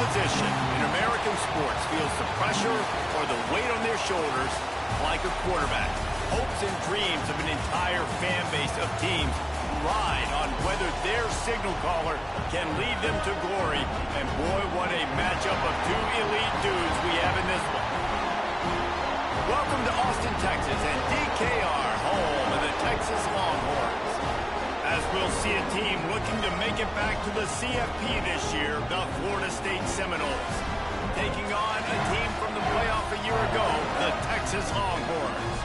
position in American sports feels the pressure or the weight on their shoulders like a quarterback. Hopes and dreams of an entire fan base of teams ride on whether their signal caller can lead them to glory. And boy, what a matchup of two elite dudes we have in this one. Welcome to Austin, Texas, and DKR, home of the Texas Longhorns. As we'll see a team looking to make it back to the CFP this year, the Florida State Seminoles, taking on a team from the playoff a year ago, the Texas Longhorns.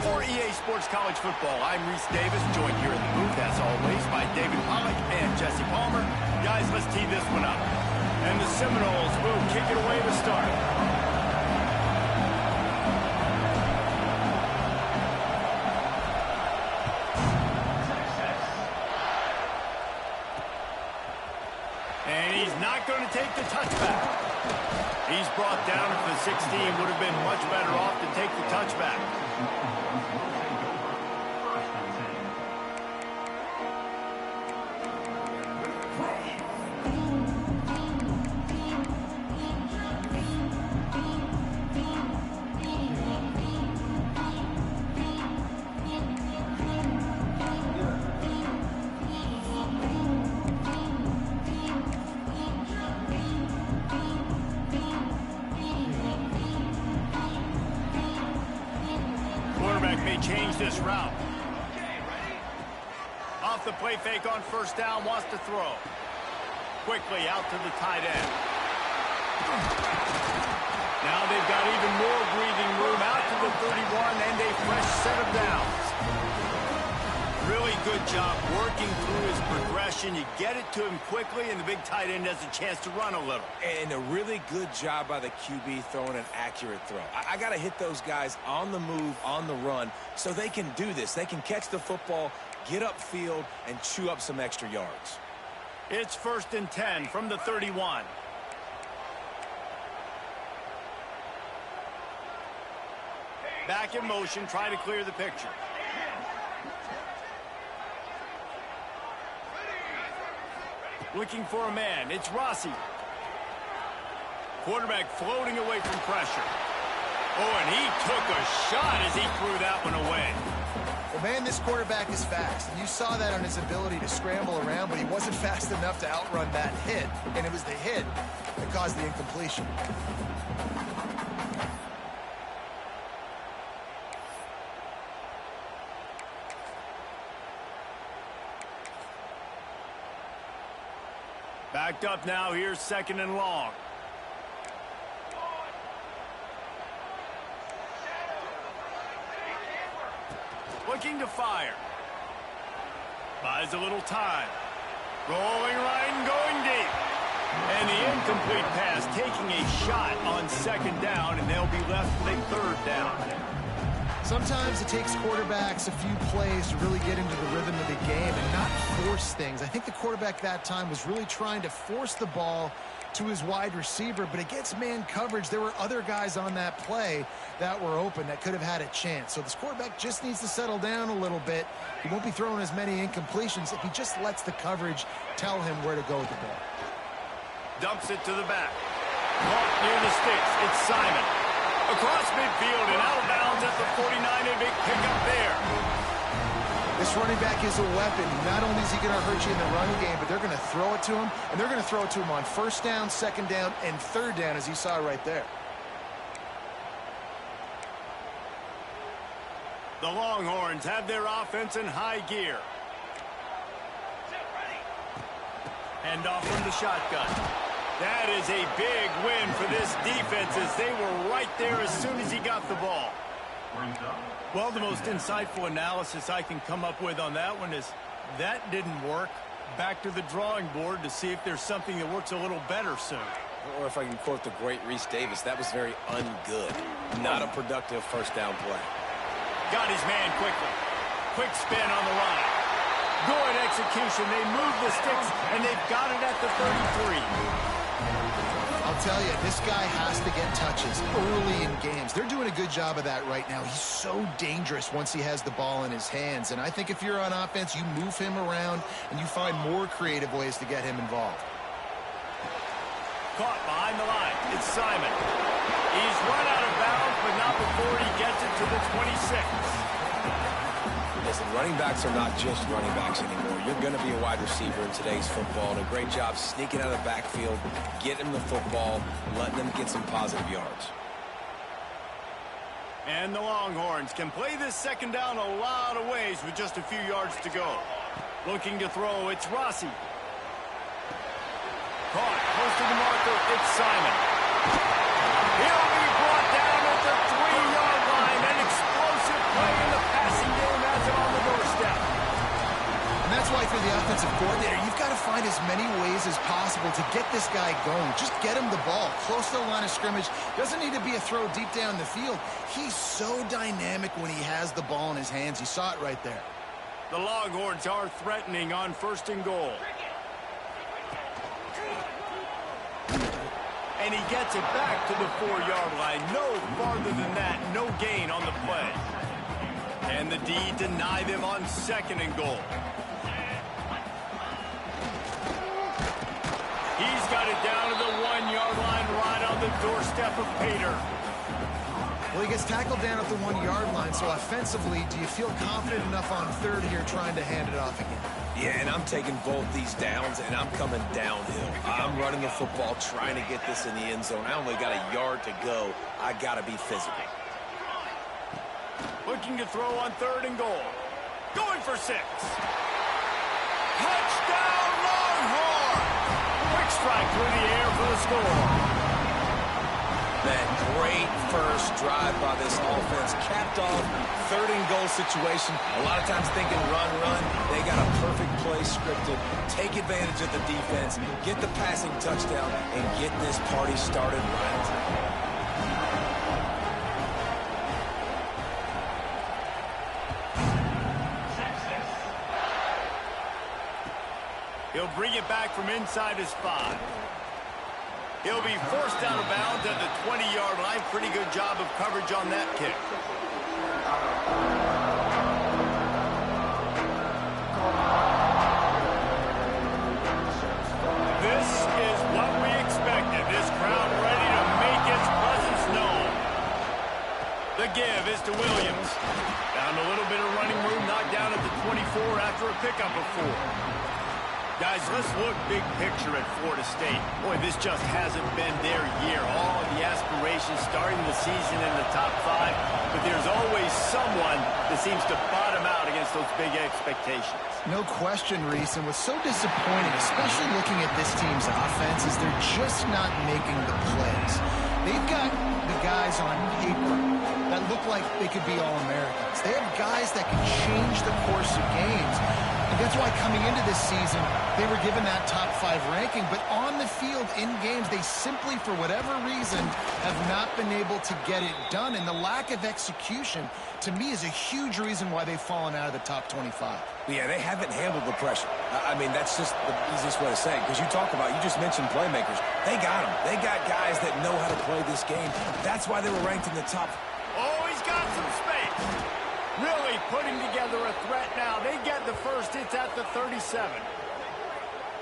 For EA Sports College Football, I'm Reese Davis, joined here in the booth, as always, by David Pollack and Jesse Palmer. Guys, let's tee this one up. And the Seminoles will kick it away to start. And he's not going to take the touchback. He's brought down at the 16, would have been much better off to take the touchback. May change this route. Off the play fake on first down, wants to throw. Quickly out to the tight end. Now they've got even more breathing room out to the 31 and a fresh set of downs. Really good job working through his progression. You get it to him quickly, and the big tight end has a chance to run a little. And a really good job by the QB throwing an accurate throw. I got to hit those guys on the move, on the run, so they can do this. They can catch the football, get upfield, and chew up some extra yards. It's 1st and 10 from the 31. Back in motion, trying to clear the picture. Looking for a man. It's Rossi. Quarterback floating away from pressure. Oh, and he took a shot as he threw that one away. Well, man, this quarterback is fast. And you saw that on his ability to scramble around, but he wasn't fast enough to outrun that hit. And it was the hit that caused the incompletion. Backed up now, here's 2nd and long. Looking to fire. Buys a little time. Rolling right and going deep. And the incomplete pass taking a shot on 2nd down, and they'll be left with a 3rd down. Sometimes it takes quarterbacks a few plays to really get into the rhythm of the game and not force things. I think the quarterback that time was really trying to force the ball to his wide receiver, but against man coverage, there were other guys on that play that were open that could have had a chance. So this quarterback just needs to settle down a little bit. He won't be throwing as many incompletions if he just lets the coverage tell him where to go with the ball. Dumps it to the back. Caught near the sticks. It's Simon. Across midfield and out of bounds at the 49, a big pickup there. This running back is a weapon. Not only is he going to hurt you in the run game, but they're going to throw it to him, and they're going to throw it to him on 1st down, 2nd down, and 3rd down, as you saw right there. The Longhorns have their offense in high gear. Hand off from the shotgun. That is a big win for this defense as they were right there as soon as he got the ball. Well, the most insightful analysis I can come up with on that one is that didn't work. Back to the drawing board to see if there's something that works a little better soon. Or if I can quote the great Reese Davis, that was very ungood. Not a productive 1st down play. Got his man quickly. Quick spin on the line. Good execution. They move the sticks, and they've got it at the 33. I'll tell you, this guy has to get touches early in games. They're doing a good job of that right now. He's so dangerous once he has the ball in his hands. And I think if you're on offense, you move him around and you find more creative ways to get him involved. caught behind the line. It's Simon. He's run out of bounds, but not before he gets it to the 26. Listen, running backs are not just running backs anymore. You're going to be a wide receiver in today's football. And a great job sneaking out of the backfield, getting them the football, letting them get some positive yards. And the Longhorns can play this second down a lot of ways with just a few yards to go. Looking to throw, it's Rossi. Caught, close to the marker, it's Simon. He'll be brought down at the 3-yard line. An explosive play in the passing game has it on the doorstep. And that's why, for the offensive coordinator, you've got to find as many ways as possible to get this guy going. Just get him the ball close to the line of scrimmage. Doesn't need to be a throw deep down the field. He's so dynamic when he has the ball in his hands. You saw it right there. The Longhorns are threatening on 1st and goal. And he gets it back to the 4-yard line. No farther than that. No gain on the play. And the D deny them on 2nd and goal. He's got it down to the 1-yard line right on the doorstep of Pater. Well, he gets tackled down at the 1-yard line, so offensively, do you feel confident enough on 3rd here trying to hand it off again? Yeah, and I'm taking both these downs, and I'm coming downhill. I'm running the football, trying to get this in the end zone. I only got a yard to go. I got to be physical. Looking to throw on 3rd and goal. Going for 6. Touchdown, Longhorn! Quick strike through the air for the score. That great first drive by this offense capped off 3rd and goal situation. A lot of times thinking run. They got a perfect play scripted. Take advantage of the defense, get the passing touchdown, and get this party started right. He'll bring it back from inside his 5. He'll be forced out of bounds at the 20-yard line. Pretty good job of coverage on that kick. This is what we expected. This crowd ready to make its presence known. The give is to Williams. Found a little bit of running room, knocked down at the 24 after a pickup of 4. Guys, let's look big picture at Florida State. Boy, this just hasn't been their year. All of the aspirations starting the season in the top 5, but there's always someone that seems to bottom out against those big expectations. No question, Reese, and what's so disappointing, especially looking at this team's offense, is they're just not making the plays. They've got the guys on paper that look like they could be All-Americans. They have guys that can change the course of games. And that's why coming into this season, they were given that top 5 ranking. But on the field, in games, they simply, for whatever reason, have not been able to get it done. And the lack of execution, to me, is a huge reason why they've fallen out of the top 25. Yeah, they haven't handled the pressure. I mean, that's just the easiest way to say it. Because you just mentioned playmakers. They got them. They got guys that know how to play this game. That's why they were ranked in the top. Oh, he's got some space. Really putting together a threat now. They get the first. It's at the 37.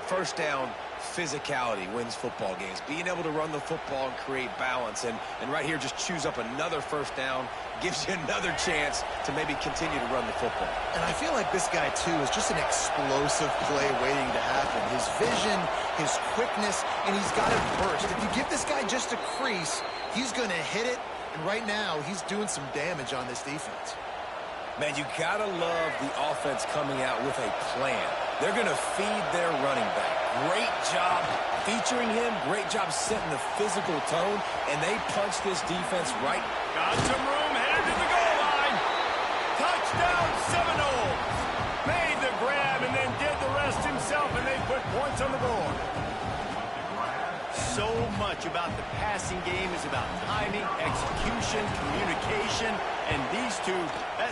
First down, physicality wins football games. Being able to run the football and create balance. And right here, just choose up another first down. Gives you another chance to maybe continue to run the football. And I feel like this guy, too, is just an explosive play waiting to happen. His vision, his quickness, and he's got it burst. If you give this guy just a crease, he's going to hit it. And right now, he's doing some damage on this defense. Man, you got to love the offense coming out with a plan. They're going to feed their running back. Great job featuring him. Great job setting the physical tone. And they punch this defense right. Got some room, headed to the goal line. Touchdown Seminoles. Made the grab and then did the rest himself, and they put points on the board. So much about the passing game is about timing, execution, communication, and these two,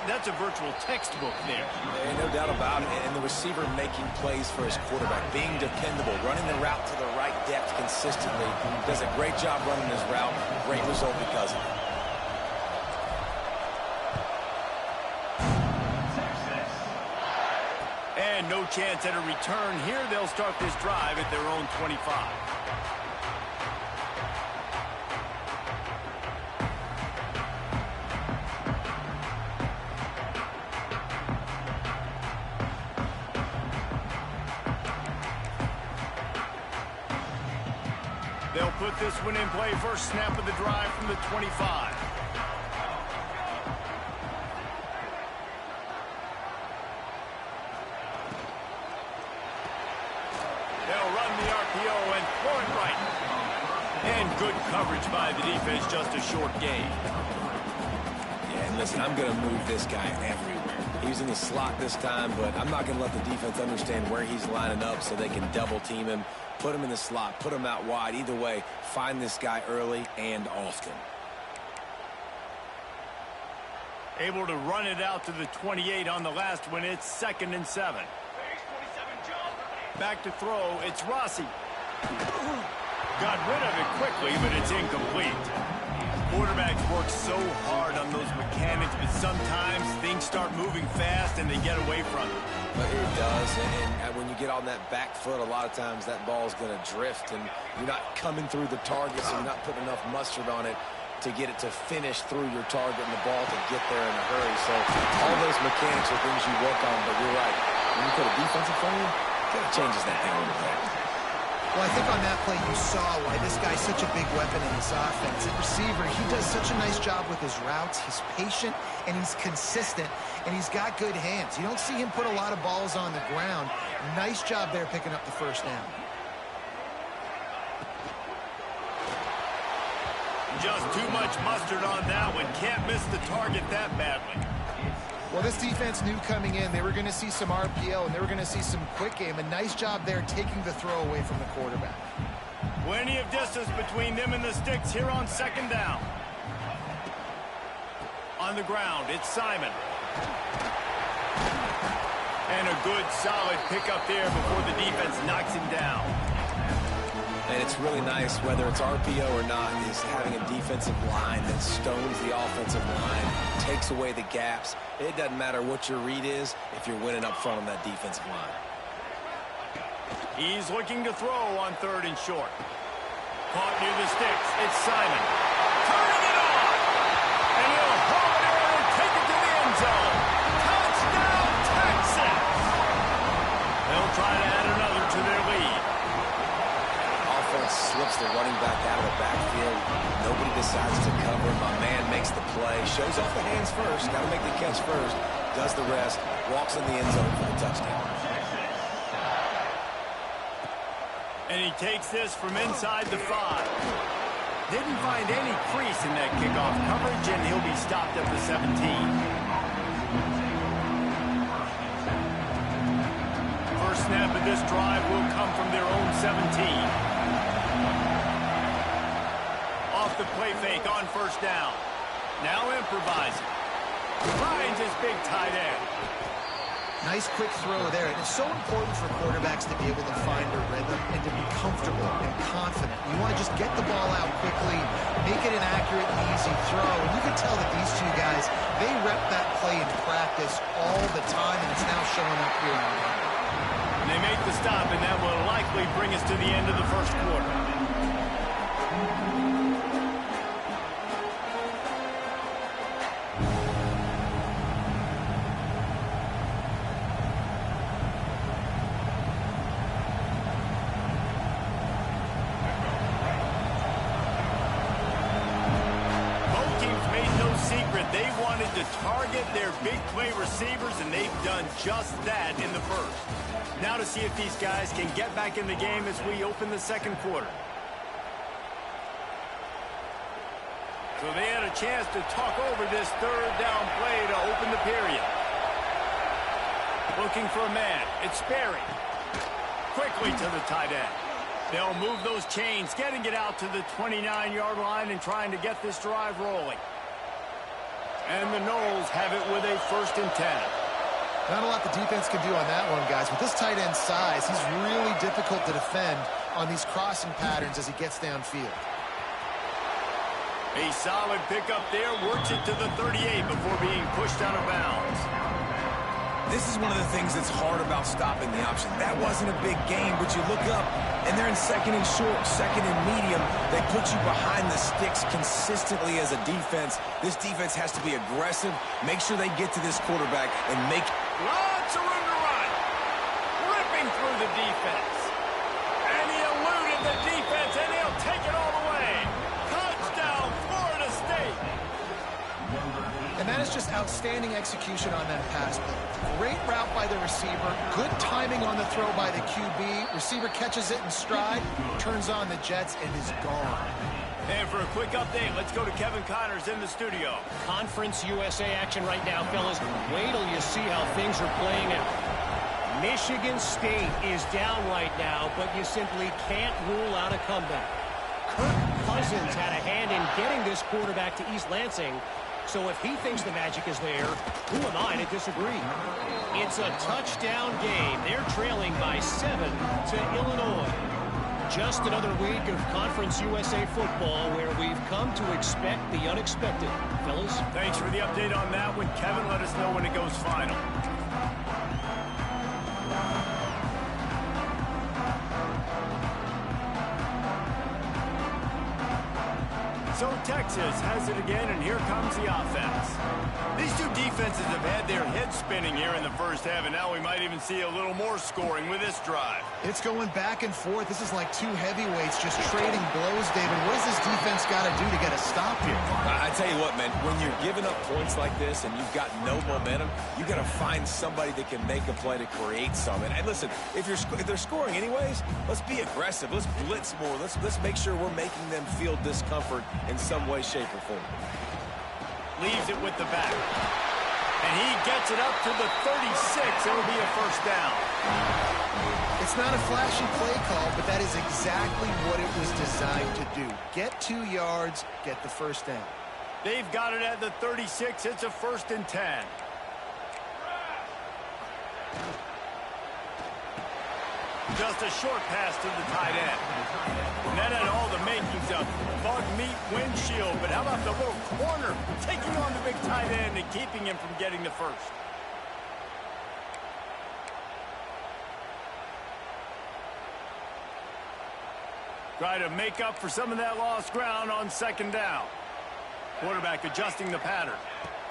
that's a virtual textbook there. And no doubt about it. And the receiver making plays for his quarterback, being dependable, running the route to the right depth consistently. Does a great job running his route. Great result because of it. And no chance at a return here. They'll start this drive at their own 25. put this one in play. First snap of the drive from the 25. They'll run the RPO and throw it right. And good coverage by the defense, just a short gain. Yeah, and listen, I'm going to move this guy everywhere. He's in the slot this time, but I'm not going to let the defense understand where he's lining up so they can double team him, put him in the slot, put him out wide. Either way, find this guy early and often. Able to run it out to the 28 on the last one. It's 2nd and 7. Back to throw. It's Rossi. Got rid of it quickly, but it's incomplete. Quarterbacks work so hard on those mechanics, but sometimes things start moving fast and they get away from it. But it does, and when you get on that back foot, a lot of times that ball is going to drift, and you're not coming through the target, so you're not putting enough mustard on it to get it to finish through your target and the ball to get there in a hurry. So all those mechanics are things you work on, but you're right. When you put a defense in front of you, it kind of changes that thing a little bit. Well, I think on that play you saw why this guy's such a big weapon in this offense. At receiver, he does such a nice job with his routes. He's patient, and he's consistent, and he's got good hands. You don't see him put a lot of balls on the ground. Nice job there picking up the first down. Just too much mustard on that one. Can't miss the target that badly. Well, this defense knew coming in they were going to see some RPO and they were going to see some quick game. A nice job there taking the throw away from the quarterback. Plenty of distance between them and the sticks here on 2nd down. On the ground, it's Simon. And a good, solid pickup there before the defense knocks him down. And it's really nice, whether it's RPO or not, is having a defensive line that stones the offensive line, takes away the gaps. It doesn't matter what your read is if you're winning up front on that defensive line. He's looking to throw on 3rd and short. Caught near the sticks. It's Simon. Turning it on. And he'll haul it in and take it to the end zone. Touchdown, Texas. They'll try to add another to their lead. Slips the running back out of the backfield. Nobody decides to cover. My man makes the play. Shows off the hands first. Got to make the catch first. Does the rest. Walks in the end zone for the touchdown. And he takes this from inside the 5. Didn't find any crease in that kickoff coverage, and he'll be stopped at the 17. First snap of this drive will come from their own 17. Off the play fake on 1st down. Now improvising. Finds his big tight end. Nice quick throw there. And it's so important for quarterbacks to be able to find a rhythm and to be comfortable and confident. You want to just get the ball out quickly, make it an accurate and easy throw. And you can tell that these two guys, they rep that play in practice all the time, and it's now showing up here in the game. And they make the stop, and that will likely bring us to the end of the 1st quarter. They wanted to target their big play receivers, and they've done just that in the 1st. Now to see if these guys can get back in the game as we open the 2nd quarter. So they had a chance to talk over this 3rd down play to open the period. Looking for a man. It's Sperry. Quickly to the tight end. They'll move those chains, getting it out to the 29-yard line and trying to get this drive rolling. And the Knowles have it with a 1st and 10. Not a lot the defense can do on that one, guys. With this tight end size, he's really difficult to defend on these crossing patterns as he gets downfield. A solid pickup there, works it to the 38 before being pushed out of bounds. This is one of the things that's hard about stopping the option. That wasn't a big gain, but you look up, and they're in 2nd and short, 2nd and medium. They put you behind the sticks consistently as a defense. This defense has to be aggressive, make sure they get to this quarterback, and make... Lots of room to run. Ripping through the defense. And he eluded the defense, and he'll take it all the And that is just outstanding execution on that pass play. Great route by the receiver. Good timing on the throw by the QB. Receiver catches it in stride, turns on the jets, and is gone. And for a quick update, let's go to Kevin Connors in the studio. Conference USA action right now, fellas. Wait till you see how things are playing out. Michigan State is down right now, but you simply can't rule out a comeback. Kirk Cousins had a hand in getting this quarterback to East Lansing, so if he thinks the magic is there, who am I to disagree? It's a touchdown game. They're trailing by 7 to Illinois. Just another week of Conference USA football where we've come to expect the unexpected. Fellas? Thanks for the update on that one. Kevin, let us know when it goes final. So Texas has it again, and here comes the offense. These two defenses have had their heads spinning here in the first half, and now we might even see a little more scoring with this drive. It's going back and forth. This is like two heavyweights just trading blows, David. What does this defense got to do to get a stop here? I tell you what, man, when you're giving up points like this and you've got no momentum, you got to find somebody that can make a play to create some. And listen, if they're scoring anyways, let's be aggressive. Let's blitz more. Let's make sure we're making them feel discomfort in some way, shape, or form. Leaves it with the back. And he gets it up to the 36. It'll be a first down. It's not a flashy play call, but that is exactly what it was designed to do. Get 2 yards, get the first down. They've got it at the 36. It's a 1st and 10. Just a short pass to the tight end. And that had all the makings of bug meat windshield. But how about the little corner taking on the big tight end and keeping him from getting the first? Try to make up for some of that lost ground on 2nd down. Quarterback adjusting the pattern.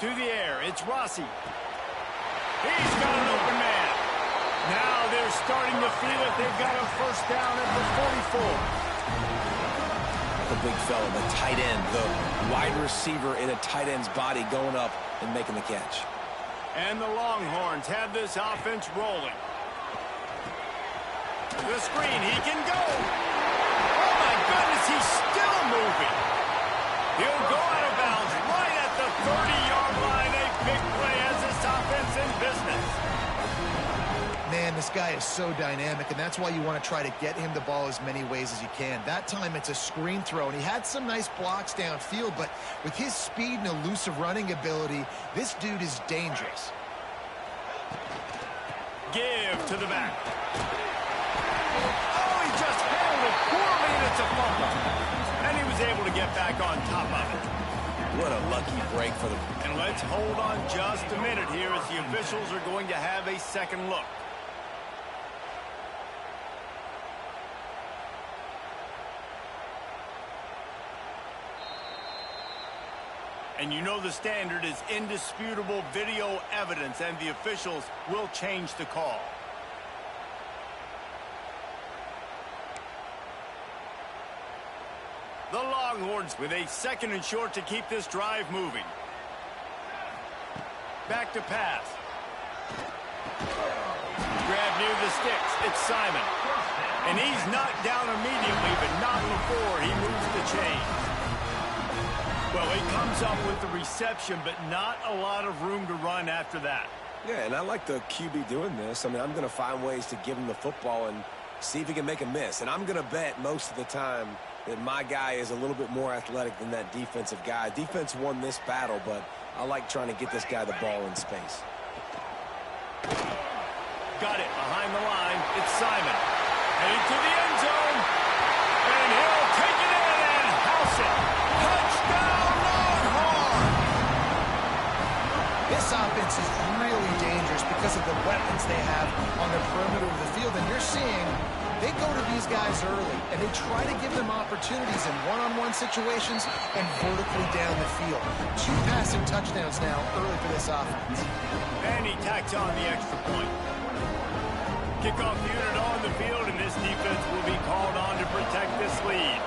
To the air, it's Rossi. He's got an open man. Now they're starting to feel it. They've got a first down at the 44. The big fella, the tight end, the wide receiver in a tight end's body going up and making the catch. And the Longhorns have this offense rolling. The screen, he can go. Oh my goodness, he's still moving. He'll go out of bounds right at the 30-yard line. A big play as this offense in business. Man, this guy is so dynamic, and that's why you want to try to get him the ball as many ways as you can. That time it's a screen throw, and he had some nice blocks downfield, but with his speed and elusive running ability, this dude is dangerous. Give to the back. Oh, he just handled it poorly, and it's a fumble. And he was able to get back on top of it. What a lucky break for them. And let's hold on just a minute here as the officials are going to have a second look. And you know the standard is indisputable video evidence, and the officials will change the call. The Longhorns with a 2nd and short to keep this drive moving. Back to pass. Grab near the sticks. It's Simon. And he's knocked down immediately, but not before he moves the chains. Well, he comes up with the reception, but not a lot of room to run after that. Yeah, and I like the QB doing this. I mean, I'm going to find ways to give him the football and see if he can make a miss. And I'm going to bet most of the time that my guy is a little bit more athletic than that defensive guy. Defense won this battle, but I like trying to get this guy the ball in space. Got it behind the line. It's Simon. Heading to the end zone. And he'll take it in and house it. Touchdown, Longhorn! This offense is really dangerous because of the weapons they have on the perimeter of the field. And you're seeing they go to these guys early, and they try to give them opportunities in one-on-one situations and vertically down the field. 2 passing touchdowns now early for this offense. And he tacks on the extra point. Kickoff unit on the field, and this defense will be called on to protect this lead.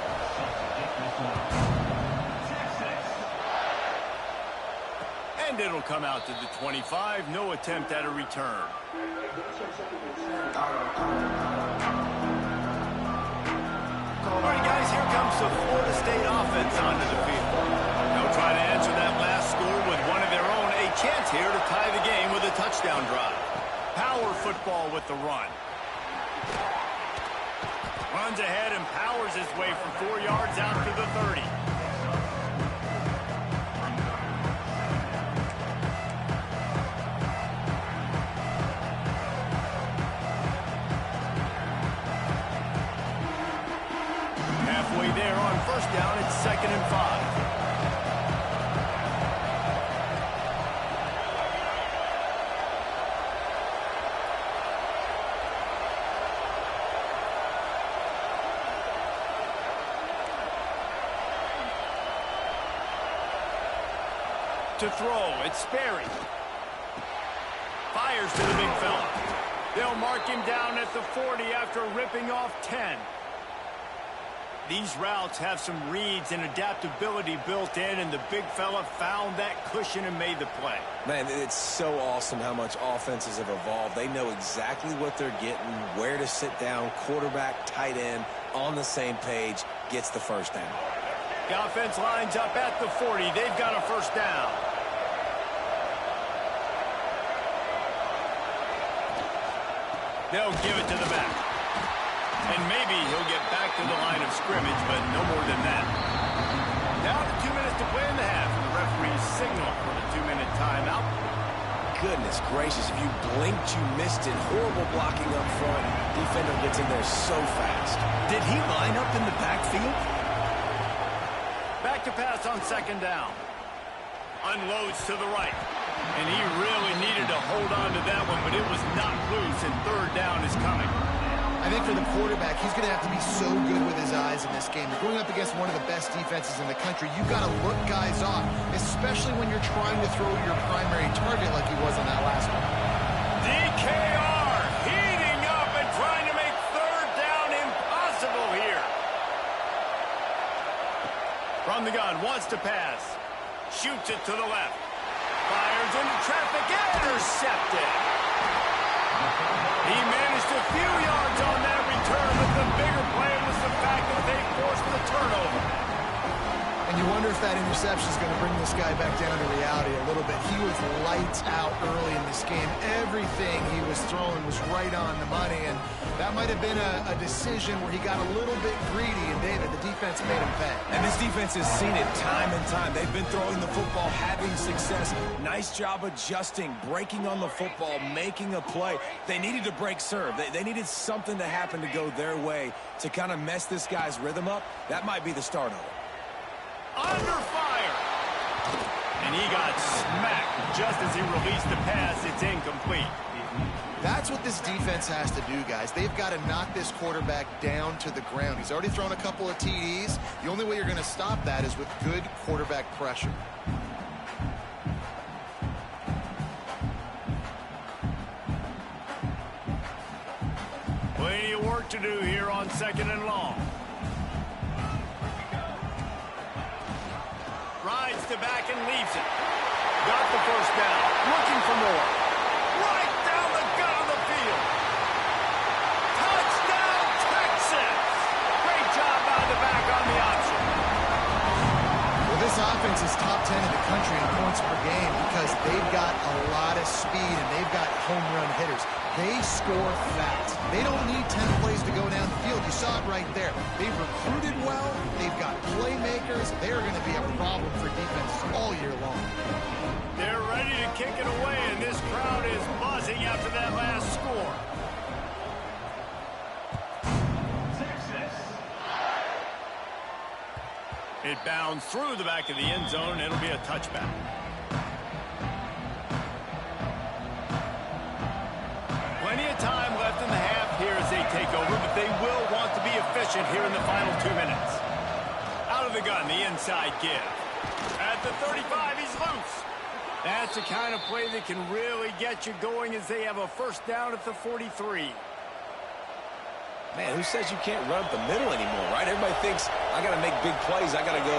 And it'll come out to the 25. No attempt at a return. All right, guys, here comes the Florida State offense onto the field. They'll try to answer that last score with one of their own. A chance here to tie the game with a touchdown drive. Power football with the run. Runs ahead and powers his way for 4 yards out to the 30. Halfway there on first down, it's 2nd and 5. To throw, it's Sperry. Fires to the big fella. They'll mark him down at the 40 after ripping off 10. These routes have some reads and adaptability built in, and the big fella found that cushion and made the play. Man, it's so awesome how much offenses have evolved. They know exactly what they're getting, where to sit down, quarterback, tight end, on the same page, gets the first down. The offense lines up at the 40. They've got a first down. They'll give it to the back. And maybe he'll get back to the line of scrimmage, but no more than that. Now 2 minutes to play in the half. The referee's signal for the 2-minute timeout. Goodness gracious, if you blinked, you missed it. Horrible blocking up front. Defender gets in there so fast. Did he line up in the backfield? Back to pass on 2nd down. Unloads to the right. And he really needed to hold on to that one, but it was not loose, and 3rd down is coming. I think for the quarterback, he's going to have to be so good with his eyes in this game. You're going up against one of the best defenses in the country. You've got to look guys off, especially when you're trying to throw your primary target like he was on that last one. DKR heating up and trying to make 3rd down impossible here. From the gun, wants to pass. Shoots it to the left. Fires into traffic, intercepted. He managed a few yards on that return, but the bigger play was the fact that they forced the turnover. And you wonder if that interception is going to bring this guy back down to reality a little bit. He was lights out early in this game. Everything he was throwing was right on the money, and that might have been a decision where he got a little bit greedy, and David, the defense made him pay. And this defense has seen it time and time. They've been throwing the football, having success. Nice job adjusting, breaking on the football, making a play. They needed to break serve. They needed something to happen to go their way to kind of mess this guy's rhythm up. That might be the start of it. Under fire. And he got smacked just as he released the pass. It's incomplete. That's what this defense has to do, guys. They've got to knock this quarterback down to the ground. He's already thrown a couple of TDs. The only way you're going to stop that is with good quarterback pressure. Plenty of work to do here on 2nd and long. Rides to back and leaves it. Got the first down. Looking for more. Right down the gut of the field. Touchdown, Texas! Great job by the back on the option. Well, this offense is top 10 in the country in points per game because they've got a lot of speed and they've got home run hitters. They score fast. They don't need 10 plays to go down the field. You saw it right there. They've recruited well. They've got playmakers. They're going to be a problem for defenses all year long. They're ready to kick it away, and this crowd is buzzing after that last score. It bounds through the back of the end zone. It'll be a touchback. Plenty of time left in the half here as they take over, but they will want to be efficient here in the final 2 minutes. Out of the gun, the inside give. At the 35, he's loose. That's the kind of play that can really get you going as they have a first down at the 43. Man, who says you can't run up the middle anymore, right? Everybody thinks, I got to make big plays. I got to go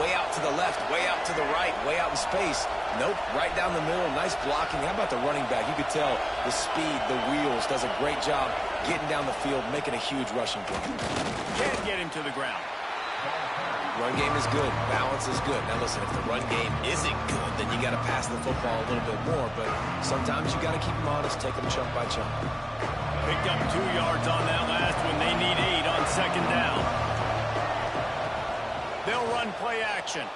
way out to the left, way out to the right, way out in space. Nope, right down the middle. Nice blocking. How about the running back? You could tell the speed, the wheels, does a great job getting down the field, making a huge rushing play. Can't get him to the ground. Run game is good. Balance is good. Now, listen, if the run game isn't good, then you got to pass the football a little bit more. But sometimes you got to keep them honest, take them chunk by chunk. Picked up 2 yards on that last one. They need 8 on second down. They'll run play action.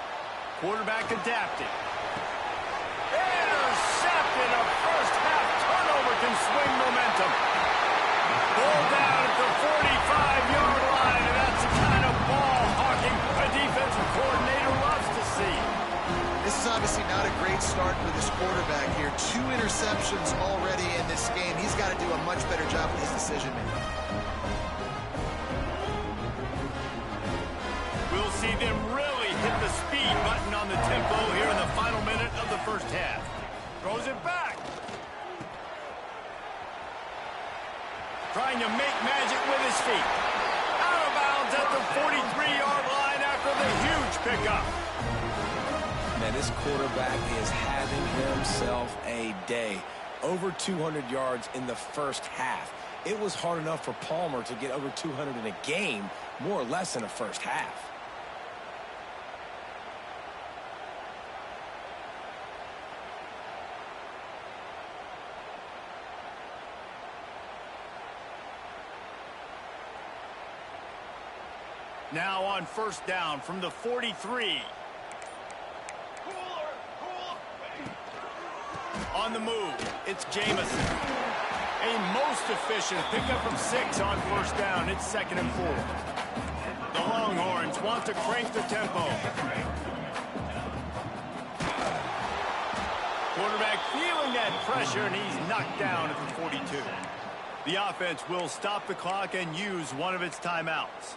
Quarterback adapting. Intercepted. A first-half turnover can swing momentum. Ball down at the 45-yard line, and that's the kind of ball hawking a defensive coordinator loves to see. This is obviously not a great start for this quarterback here. 2 interceptions already in this game. He's got to do a much better job with his decision-making. We'll see them really hit the speed button on the tempo here in the final minute of the first half. Throws it back. Trying to make magic with his feet. Out of bounds at the 43-yard line after the huge pickup. Man, this quarterback is having himself a day. Over 200 yards in the first half. It was hard enough for Palmer to get over 200 in a game, more or less in a first half. Now on first down from the 43. On the move, it's Jamison. A most efficient pickup of 6 on first down. It's 2nd and 4. The Longhorns want to crank the tempo. Quarterback feeling that pressure, and he's knocked down at the 42. The offense will stop the clock and use one of its timeouts.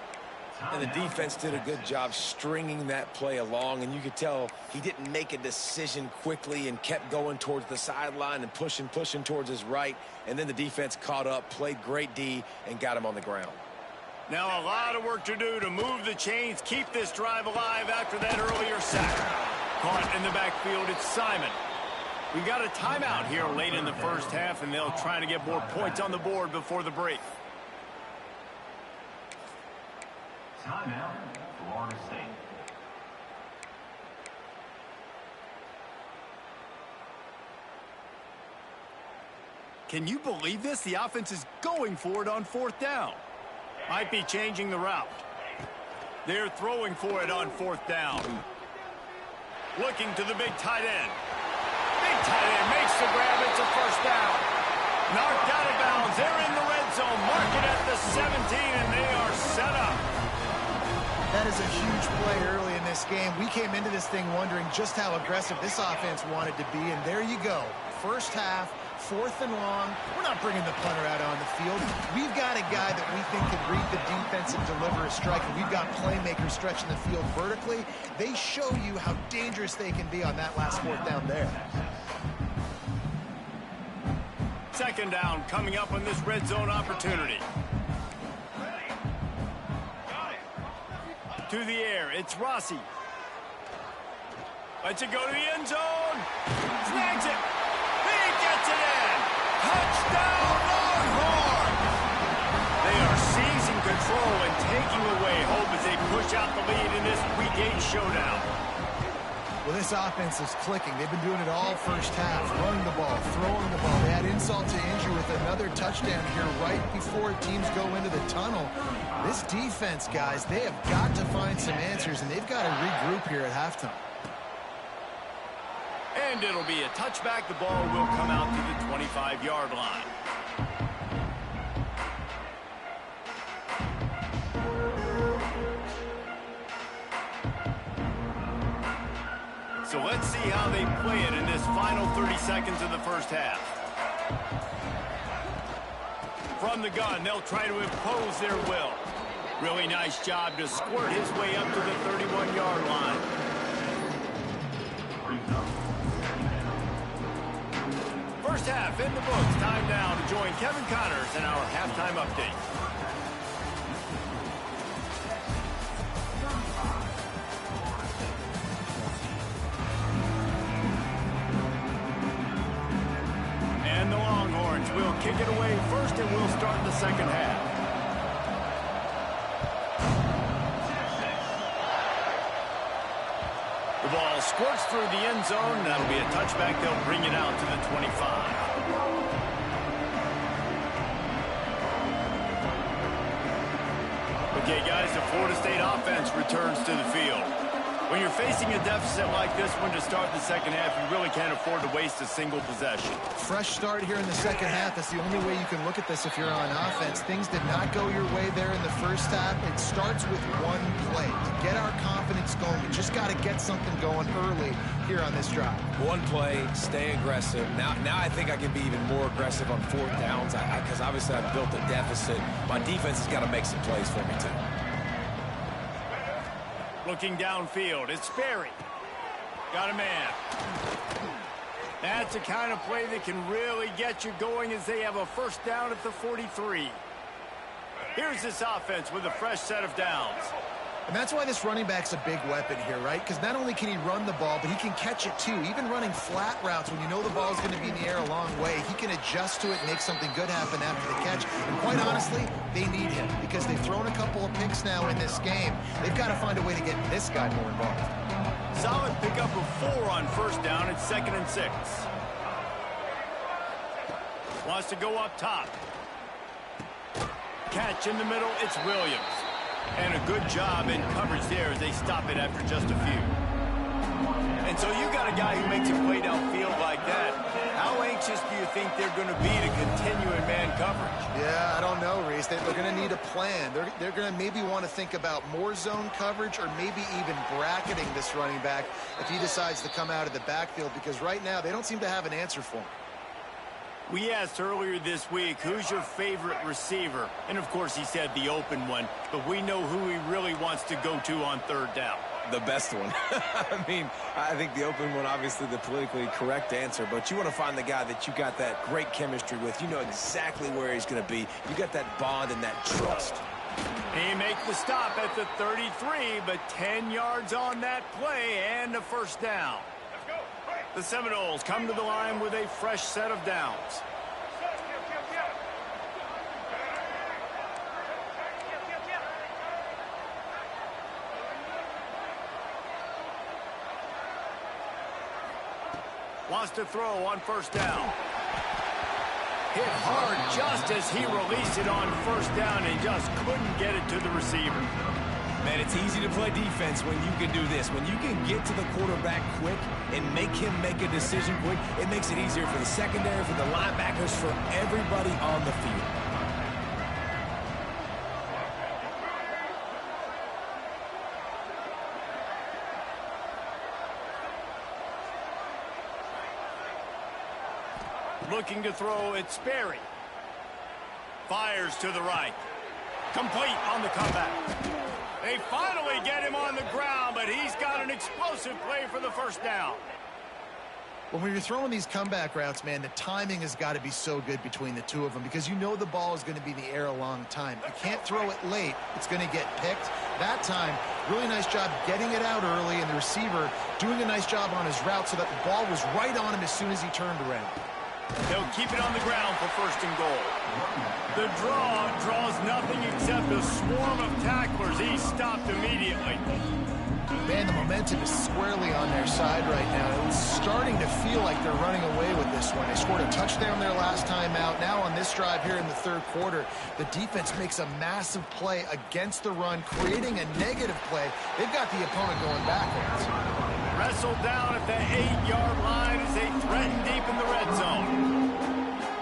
And the defense did a good job stringing that play along, and you could tell he didn't make a decision quickly and kept going towards the sideline and pushing towards his right, and then the defense caught up, played great D, and got him on the ground. Now a lot of work to do to move the chains, keep this drive alive after that earlier sack. Caught in the backfield, it's Simon. We got a timeout here late in the first half, and they'll try to get more points on the board before the break. Timeout, Florida State. Can you believe this? The offense is going for it on 4th down. Might be changing the route. They're throwing for it on 4th down. Looking to the big tight end. Big tight end makes the grab. It's a first down. Knocked out of bounds. They're in the red zone. Mark it at the 17, and they are set up. That is a huge play early in this game. We came into this thing wondering just how aggressive this offense wanted to be, and there you go. First half, 4th and long. We're not bringing the punter out on the field. We've got a guy that we think can read the defense and deliver a strike, and we've got playmakers stretching the field vertically. They show you how dangerous they can be on that last 4th down there. 2nd down coming up on this red zone opportunity. To the air, it's Rossi. Lets it go to the end zone. Snags it. He gets it in. Touchdown, Longhorns! They are seizing control and taking away hope as they push out the lead in this Week 8 showdown. Well, this offense is clicking. They've been doing it all first half, running the ball, throwing the ball. They had insult to injury with another touchdown here right before teams go into the tunnel. This defense, guys, they have got to find some answers, and they've got to regroup here at halftime. And it'll be a touchback. The ball will come out to the 25-yard line. So let's see how they play it in this final 30 seconds of the first half. From the gun, they'll try to impose their will. Really nice job to squirt his way up to the 31-yard line. First half in the books. Time now to join Kevin Connors in our halftime update. kick it away first, and we'll start the second half. The ball squirts through the end zone. That'll be a touchback. They'll bring it out to the 25. Okay, guys, the Florida State offense returns to the field. When you're facing a deficit like this one to start the second half, you really can't afford to waste a single possession. Fresh start here in the second half. That's the only way you can look at this if you're on offense. Things did not go your way there in the first half. It starts with one play. To get our confidence going, we just got to get something going early here on this drive. One play, stay aggressive. Now I think I can be even more aggressive on fourth downs because obviously I've built a deficit. My defense has got to make some plays for me, too. Looking downfield, it's Sperry. Got a man. That's the kind of play that can really get you going as they have a first down at the 43. Here's this offense with a fresh set of downs. And that's why this running back's a big weapon here, right? Because not only can he run the ball, but he can catch it too. Even running flat routes when you know the ball's going to be in the air a long way, he can adjust to it and make something good happen after the catch. And quite honestly, they need him because they've thrown a couple of picks now in this game. They've got to find a way to get this guy more involved. Solid pickup of 4 on first down. It's 2nd and 6. Wants to go up top. Catch in the middle. It's Williams. And a good job in coverage there as they stop it after just a few. And so you got a guy who makes a play downfield like that. How anxious do you think they're going to be to continue in man coverage? Yeah, I don't know, Reese. They're going to need a plan. They're going to maybe want to think about more zone coverage or maybe even bracketing this running back if he decides to come out of the backfield, because right now they don't seem to have an answer for him. We asked earlier this week, who's your favorite receiver? And, of course, he said the open one. But we know who he really wants to go to on third down. The best one. I mean, I think the open one, obviously the politically correct answer. But you want to find the guy that you got that great chemistry with. You know exactly where he's going to be. You got that bond and that trust. He makes the stop at the 33, but 10 yards on that play and a first down. The Seminoles come to the line with a fresh set of downs. Wants to throw on first down. Hit hard just as he released it on first down and just couldn't get it to the receiver. Man, it's easy to play defense when you can do this. When you can get to the quarterback quick and make him make a decision quick, it makes it easier for the secondary, for the linebackers, for everybody on the field. Looking to throw, it's Sperry. Fires to the right. Complete on the comeback. They finally get him on the ground, but he's got an explosive play for the first down. When you're throwing these comeback routes, man, the timing has got to be so good between the two of them because you know the ball is going to be in the air a long time. You can't throw it late. It's going to get picked. That time, really nice job getting it out early, and the receiver doing a nice job on his route so that the ball was right on him as soon as he turned around. They'll keep it on the ground for first and goal. The draw draws nothing except a swarm of tacklers. He's stopped immediately. Man, the momentum is squarely on their side right now. It's starting to feel like they're running away with this one. They scored a touchdown their last time out. Now on this drive here in the third quarter, the defense makes a massive play against the run, creating a negative play. They've got the opponent going backwards. Wrestled down at the 8-yard line as they threaten deep in the red zone.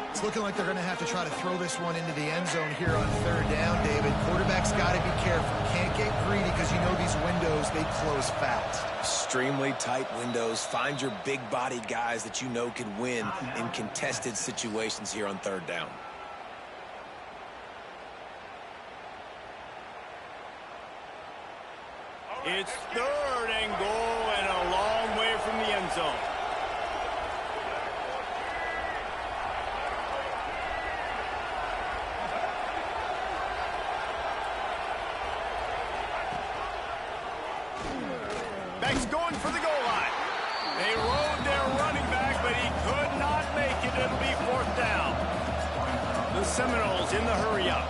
It's looking like they're going to have to try to throw this one into the end zone here on third down, David. Quarterback's got to be careful. Can't get greedy because you know these windows, they close fast. Extremely tight windows. Find your big body guys that you know can win in contested situations here on third down. It's third and goal and a long way from the end zone. Beck's going for the goal line. They rode their running back, but he could not make it. It'll be fourth down. Seminoles in the hurry-up.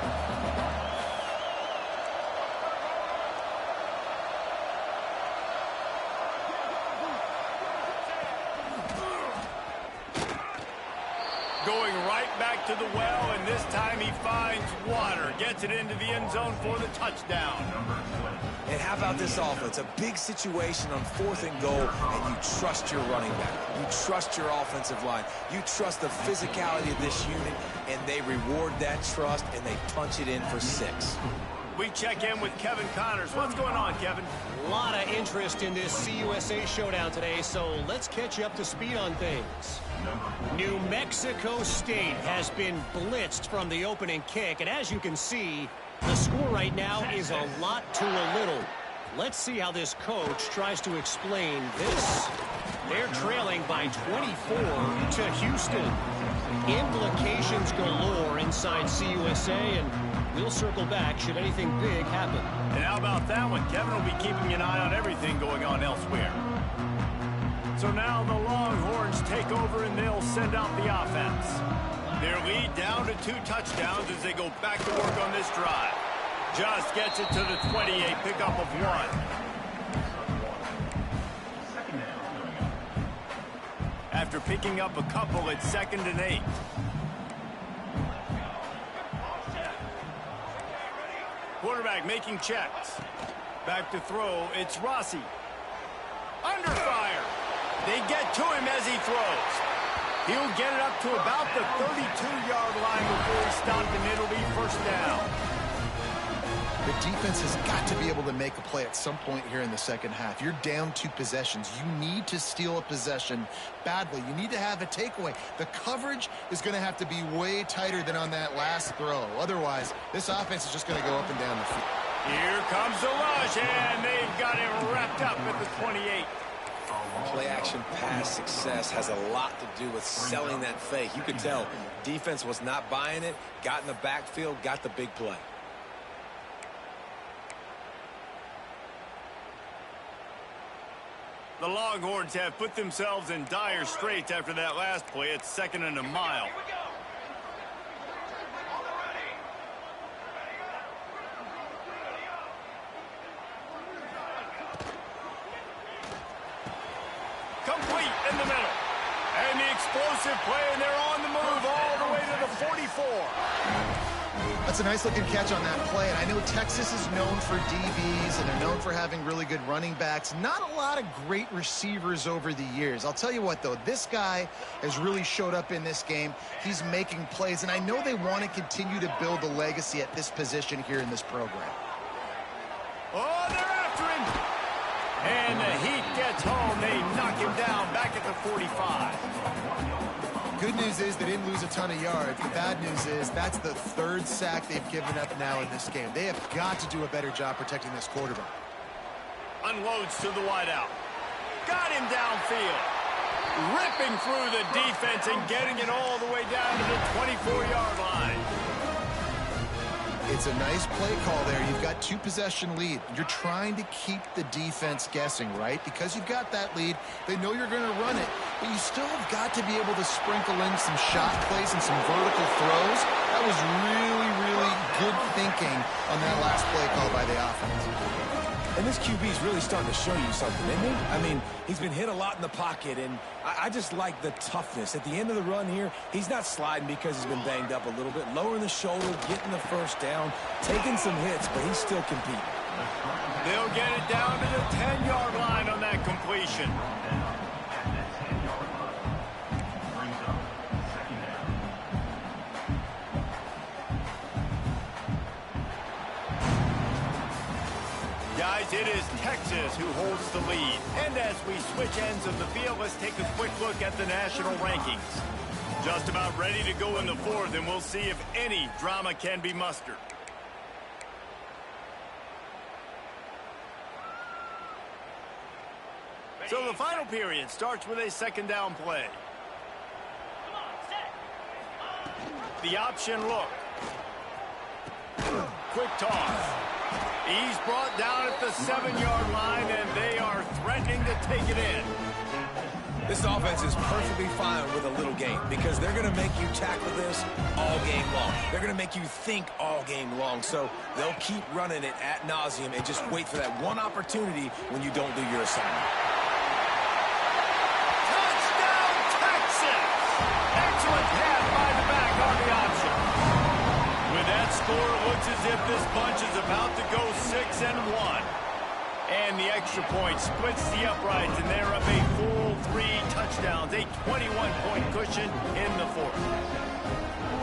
Going right back to the well, and this time he finds water. Gets it into the end zone for the touchdown. And how about this offense? A big situation on 4th and goal, and you trust your running back. You trust your offensive line. You trust the physicality of this unit, and they reward that trust, and they punch it in for 6. We check in with Kevin Connors. What's going on, Kevin? A lot of interest in this CUSA showdown today, so let's catch you up to speed on things. New Mexico State has been blitzed from the opening kick, and as you can see, the score right now is a lot to a little. Let's see how this coach tries to explain this. They're trailing by 24 to Houston. Implications galore inside CUSA, and we'll circle back should anything big happen. And how about that one? Kevin will be keeping an eye on everything going on elsewhere. So now the Longhorns take over, and they'll send out the offense. Their lead down to 2 touchdowns as they go back to work on this drive. Just gets it to the 28, pickup of 1. After picking up a couple, it's 2nd and 8. Quarterback making checks. Back to throw, it's Rossi. Under fire. They get to him as he throws. He'll get it up to about the 32-yard line before he's stopped, and it'll be 1st down. The defense has got to be able to make a play at some point here in the second half. You're down 2 possessions. You need to steal a possession badly. You need to have a takeaway. The coverage is going to have to be way tighter than on that last throw. Otherwise, this offense is just going to go up and down the field. Here comes the rush, and they've got him wrapped up at the 28. Play-action pass success has a lot to do with selling that fake. You could tell defense was not buying it, got in the backfield, got the big play. The Longhorns have put themselves in dire straits after that last play. It's 2nd and a mile. Complete in the middle. And the explosive play, and they're on the move all the way to the 44. That's a nice-looking catch on that play, and I know Texas is known for DBs, and they're known for having really good running backs. Not a lot of great receivers over the years. I'll tell you what, though, this guy has really showed up in this game. He's making plays, and I know they want to continue to build a legacy at this position here in this program. Oh, they're after him. And the heat gets home. They knock him down back at the 45. Good news is they didn't lose a ton of yards. The bad news is that's the 3rd sack they've given up now in this game. They have got to do a better job protecting this quarterback. Unloads to the wideout. Got him downfield. Ripping through the defense and getting it all the way down to the 24-yard line. It's a nice play call there. You've got 2-possession lead. You're trying to keep the defense guessing, right? Because you've got that lead, they know you're going to run it. But you still have got to be able to sprinkle in some shot plays and some vertical throws. That was really, really good thinking on that last play call by the offense. And this QB is really starting to show you something, isn't he? I mean, he's been hit a lot in the pocket, and I just like the toughness. At the end of the run here, he's not sliding because he's been banged up a little bit. Lowering the shoulder, getting the 1st down, taking some hits, but he's still competing. They'll get it down to the 10-yard line on that completion. Guys, it is Texas who holds the lead. And as we switch ends of the field, let's take a quick look at the national rankings. Just about ready to go in the 4th, and we'll see if any drama can be mustered. So the final period starts with a 2nd down play. The option look. Quick toss. He's brought down at the 7-yard line, and they are threatening to take it in. This offense is perfectly fine with a little game because they're going to make you tackle this all game long. They're going to make you think all game long. So they'll keep running it ad nauseum and just wait for that one opportunity when you don't do your assignment. Touchdown, Texas! Excellent pass by the back on the option. With that score, it looks as if this bunch is about to go 6-1. And the extra point splits the uprights, and they're up a full 3 touchdowns, a 21-point cushion in the fourth.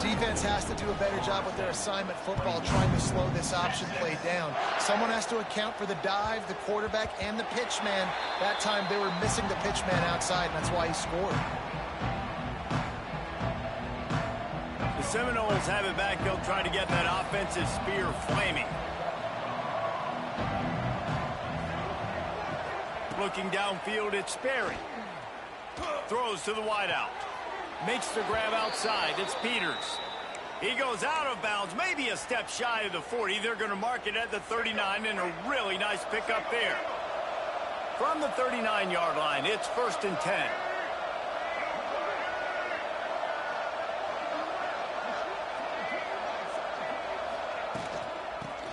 Defense has to do a better job with their assignment football, trying to slow this option play down. Someone has to account for the dive, the quarterback, and the pitch man. That time they were missing the pitch man outside, and that's why he scored. The Seminoles have it back. They'll try to get that offensive spear flaming. Looking downfield, it's Sperry. Throws to the wideout. Makes the grab outside. It's Peters. He goes out of bounds, maybe a step shy of the 40. They're going to mark it at the 39, and a really nice pickup there. From the 39-yard line, it's 1st and 10.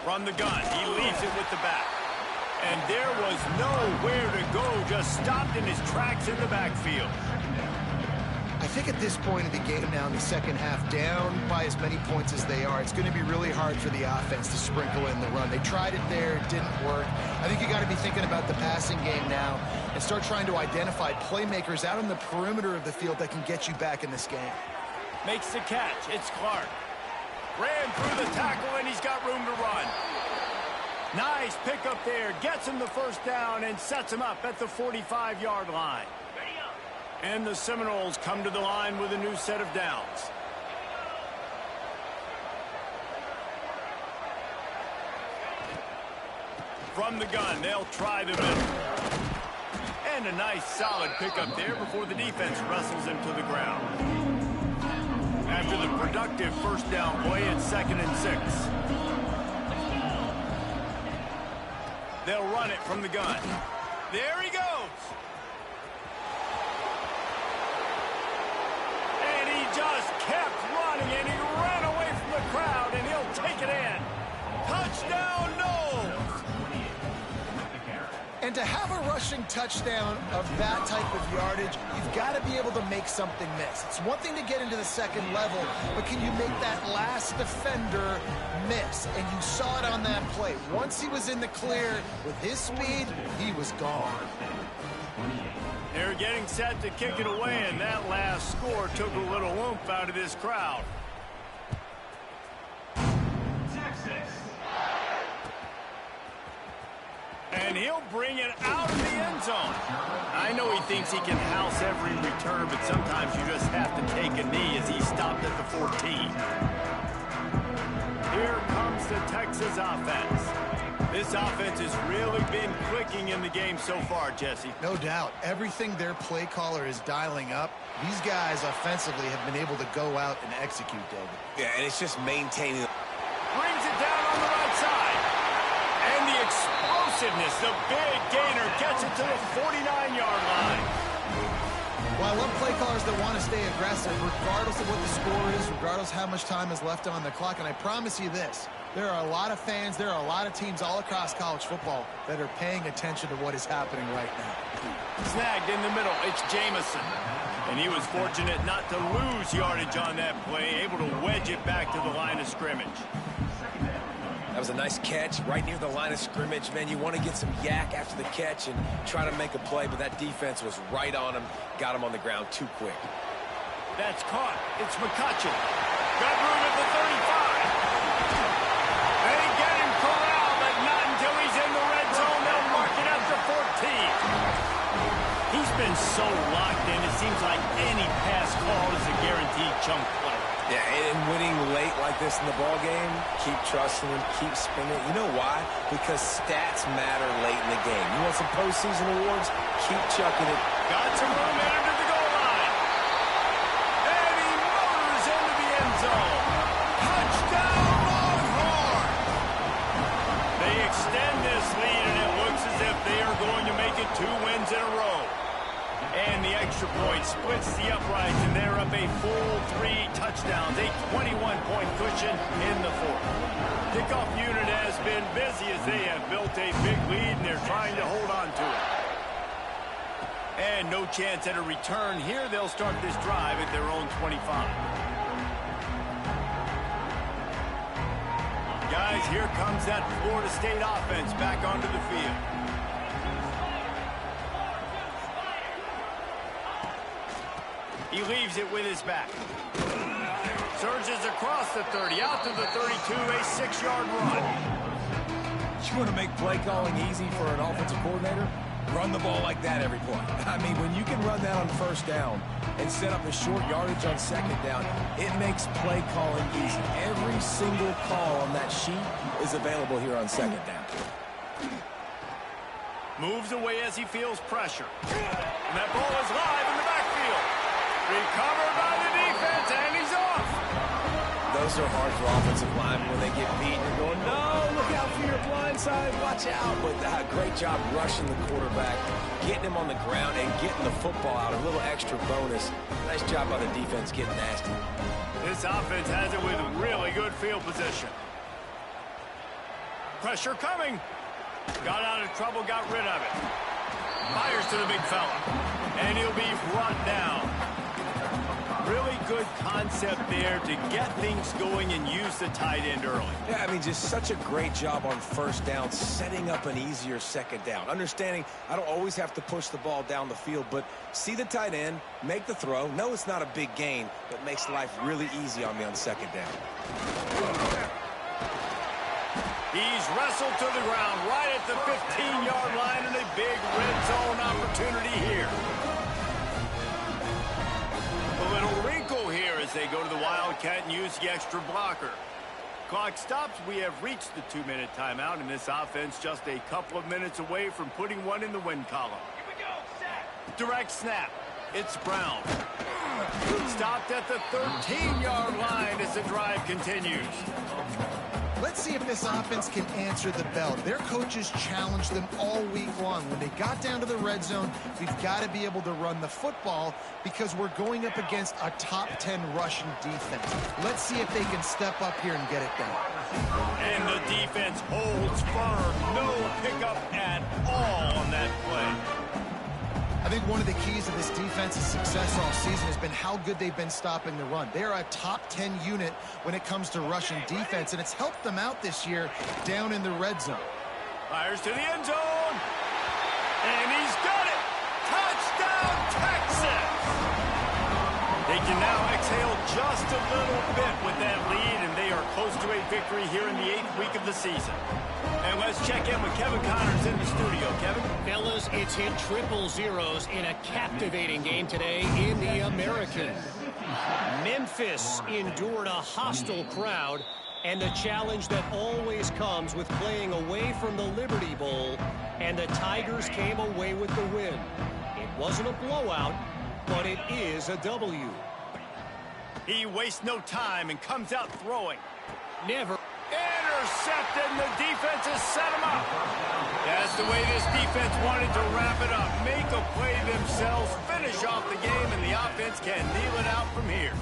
From the gun, he leaves it with the back. And there was nowhere to go, just stopped in his tracks in the backfield. I think at this point of the game now in the second half, down by as many points as they are, it's going to be really hard for the offense to sprinkle in the run. They tried it there, it didn't work. I think you got to be thinking about the passing game now and start trying to identify playmakers out on the perimeter of the field that can get you back in this game. Makes the catch. It's Clark. Ran through the tackle, and he's got room to run. Nice pickup there. Gets him the first down and sets him up at the 45-yard line. And the Seminoles come to the line with a new set of downs. From the gun, they'll try the middle. And a nice solid pickup there before the defense wrestles him to the ground. After the productive first down play, it's 2nd and 6. They'll run it from the gun. There he goes. And he just kept running, and he ran away from the crowd, and he'll take it in. Touchdown, Noles! And to have a rushing touchdown of that type of yardage, you've got to be able to make something miss. It's one thing to get into the second level, but can you make that last defender miss? And you saw it on that play. Once he was in the clear with his speed, he was gone. They're getting set to kick it away, and that last score took a little oomph out of this crowd. And he'll bring it out of the end zone. I know he thinks he can house every return, but sometimes you just have to take a knee as he stopped at the 14. Here comes the Texas offense. This offense has really been clicking in the game so far, Jesse. No doubt. Everything their play caller is dialing up, these guys offensively have been able to go out and execute, David. Yeah, and it's just maintaining. Brings it down on the right side. And the explosiveness, the big gainer, gets it to the 49-yard line. Well, I love play callers that want to stay aggressive, regardless of what the score is, regardless of how much time is left on the clock. And I promise you this, there are a lot of fans, there are a lot of teams all across college football that are paying attention to what is happening right now. Snagged in the middle, it's Jamison. And he was fortunate not to lose yardage on that play, able to wedge it back to the line of scrimmage. That was a nice catch right near the line of scrimmage. Man, you want to get some yak after the catch and try to make a play, but that defense was right on him, got him on the ground too quick. That's caught. It's McCutcheon. Got room at the 35. They get him corralled, but not until he's in the red zone. They'll mark it at the 14. He's been so locked in, it seems like any pass call is a guaranteed chunk play. Yeah, and winning late like this in the ball game, keep trusting him, keep spinning. You know why? Because stats matter late in the game. You want some postseason awards? Keep chucking it. Got some room into the goal line. And he motors into the end zone. Touchdown, Longhorn! They extend this lead, and it looks as if they are going to make it 2 wins in a row. And the extra point splits the uprights, and they're up a full 3 touchdowns, a 21-point cushion in the fourth. Kickoff unit has been busy as they have built a big lead, and they're trying to hold on to it. And no chance at a return here. They'll start this drive at their own 25. Guys, here comes that Florida State offense back onto the field. He leaves it with his back. Surges across the 30, out to the 32, a 6-yard run. You want to make play calling easy for an offensive coordinator? Run the ball like that every play. I mean, when you can run that on first down and set up a short yardage on second down, it makes play calling easy. Every single call on that sheet is available here on second down. Moves away as he feels pressure. And that ball is live in the backfield. Recovered by the defense, and he's off. Those are hard for offensive linemen when they get beat. You're going, no, look out for your blind side, watch out. But great job rushing the quarterback, getting him on the ground, and getting the football out. A little extra bonus. Nice job by the defense getting nasty. This offense has it with really good field position. Pressure coming. Got out of trouble, got rid of it. Fires to the big fella. And he'll be brought down. Really good concept there to get things going and use the tight end early. Yeah, I mean, just such a great job on first down, setting up an easier second down. Understanding I don't always have to push the ball down the field, but see the tight end, make the throw. No, it's not a big gain, but makes life really easy on me on second down. He's wrestled to the ground right at the 15-yard line, and a big red zone opportunity here. A little wrinkle here as they go to the Wildcat and use the extra blocker. Clock stops. We have reached the 2-minute timeout, and this offense just a couple of minutes away from putting one in the win column. Here we go, set. Direct snap. It's Brown. Stopped at the 13-yard line as the drive continues. Let's see if this offense can answer the bell. Their coaches challenged them all week long. When they got down to the red zone, we've got to be able to run the football because we're going up against a top 10 Russian defense. Let's see if they can step up here and get it done. And the defense holds firm. No pickup at all on that play. I think one of the keys of this defense's success all season has been how good they've been stopping the run. They're a top 10 unit when it comes to Russian defense, and it's helped them out this year down in the red zone. Fires to the end zone. And he's got it. Touchdown, Texas. They can now exhale just a little bit with that lead, and they are close to a victory here in the 8th week of the season. And let's check in with Kevin Connors in the studio. Kevin? Fellas, it's hit triple zeros in a captivating game today in the American. Memphis endured a hostile crowd and the challenge that always comes with playing away from the Liberty Bowl, and the Tigers came away with the win. It wasn't a blowout, but it is a W. He wastes no time and comes out throwing. Never. Intercepted, and the defense has set him up. That's the way this defense wanted to wrap it up. Make a play themselves, finish off the game, and the offense can kneel it out from here.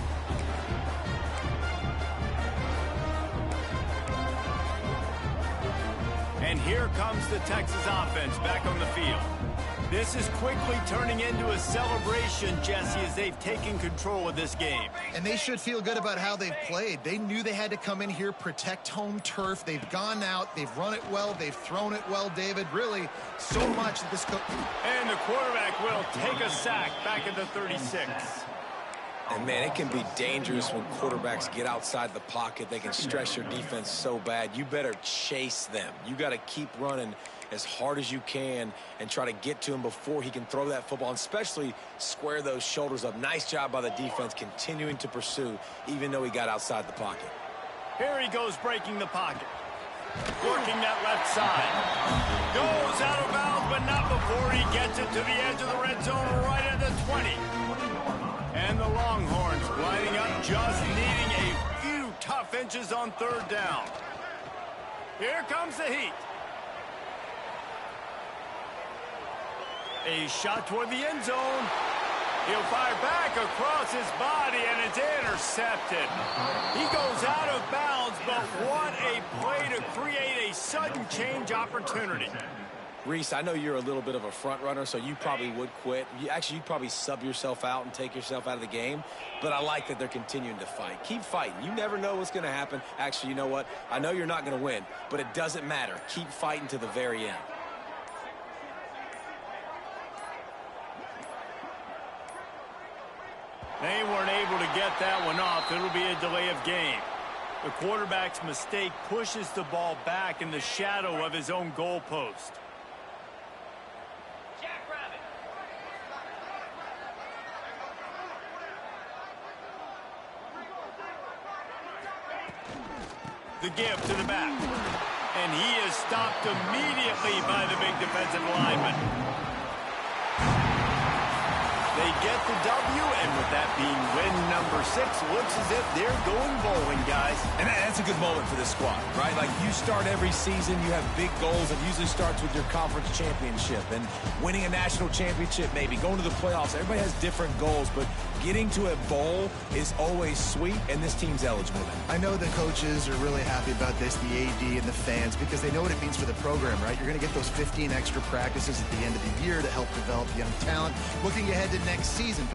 And here comes the Texas offense back on the field. This is quickly turning into a celebration, Jesse, as they've taken control of this game. And they should feel good about how they've played. They knew they had to come in here, protect home turf. They've gone out, they've run it well, they've thrown it well, David. Really, so much that this... And the quarterback will take a sack back at the 36. And, man, it can be dangerous when quarterbacks get outside the pocket. They can stress your defense so bad. You better chase them. You got to keep running as hard as you can and try to get to him before he can throw that football, and especially square those shoulders up. Nice job by the defense continuing to pursue, even though he got outside the pocket. Here he goes breaking the pocket. Working that left side. Goes out of bounds, but not before he gets it to the edge of the red zone right at the 20. And the Longhorns lining up, just needing a few tough inches on third down. Here comes the heat. A shot toward the end zone. He'll fire back across his body, and it's intercepted. He goes out of bounds, but what a play to create a sudden change opportunity. Reese, I know you're a little bit of a front runner, so you probably would quit. You'd probably sub yourself out and take yourself out of the game. But I like that they're continuing to fight. Keep fighting. You never know what's going to happen. Actually, you know what? I know you're not going to win, but it doesn't matter. Keep fighting to the very end. They weren't able to get that one off. It'll be a delay of game. The quarterback's mistake pushes the ball back in the shadow of his own goalpost. The give to the back. And he is stopped immediately by the big defensive lineman. They get the W, and with that being win number 6, looks as if they're going bowling, guys. And that's a good moment for this squad, right? Like, you start every season, you have big goals. It usually starts with your conference championship and winning a national championship, maybe going to the playoffs. Everybody has different goals, but getting to a bowl is always sweet, and this team's eligible now. I know the coaches are really happy about this, the AD and the fans, because they know what it means for the program, right? You're going to get those 15 extra practices at the end of the year to help develop young talent. Looking ahead to next season.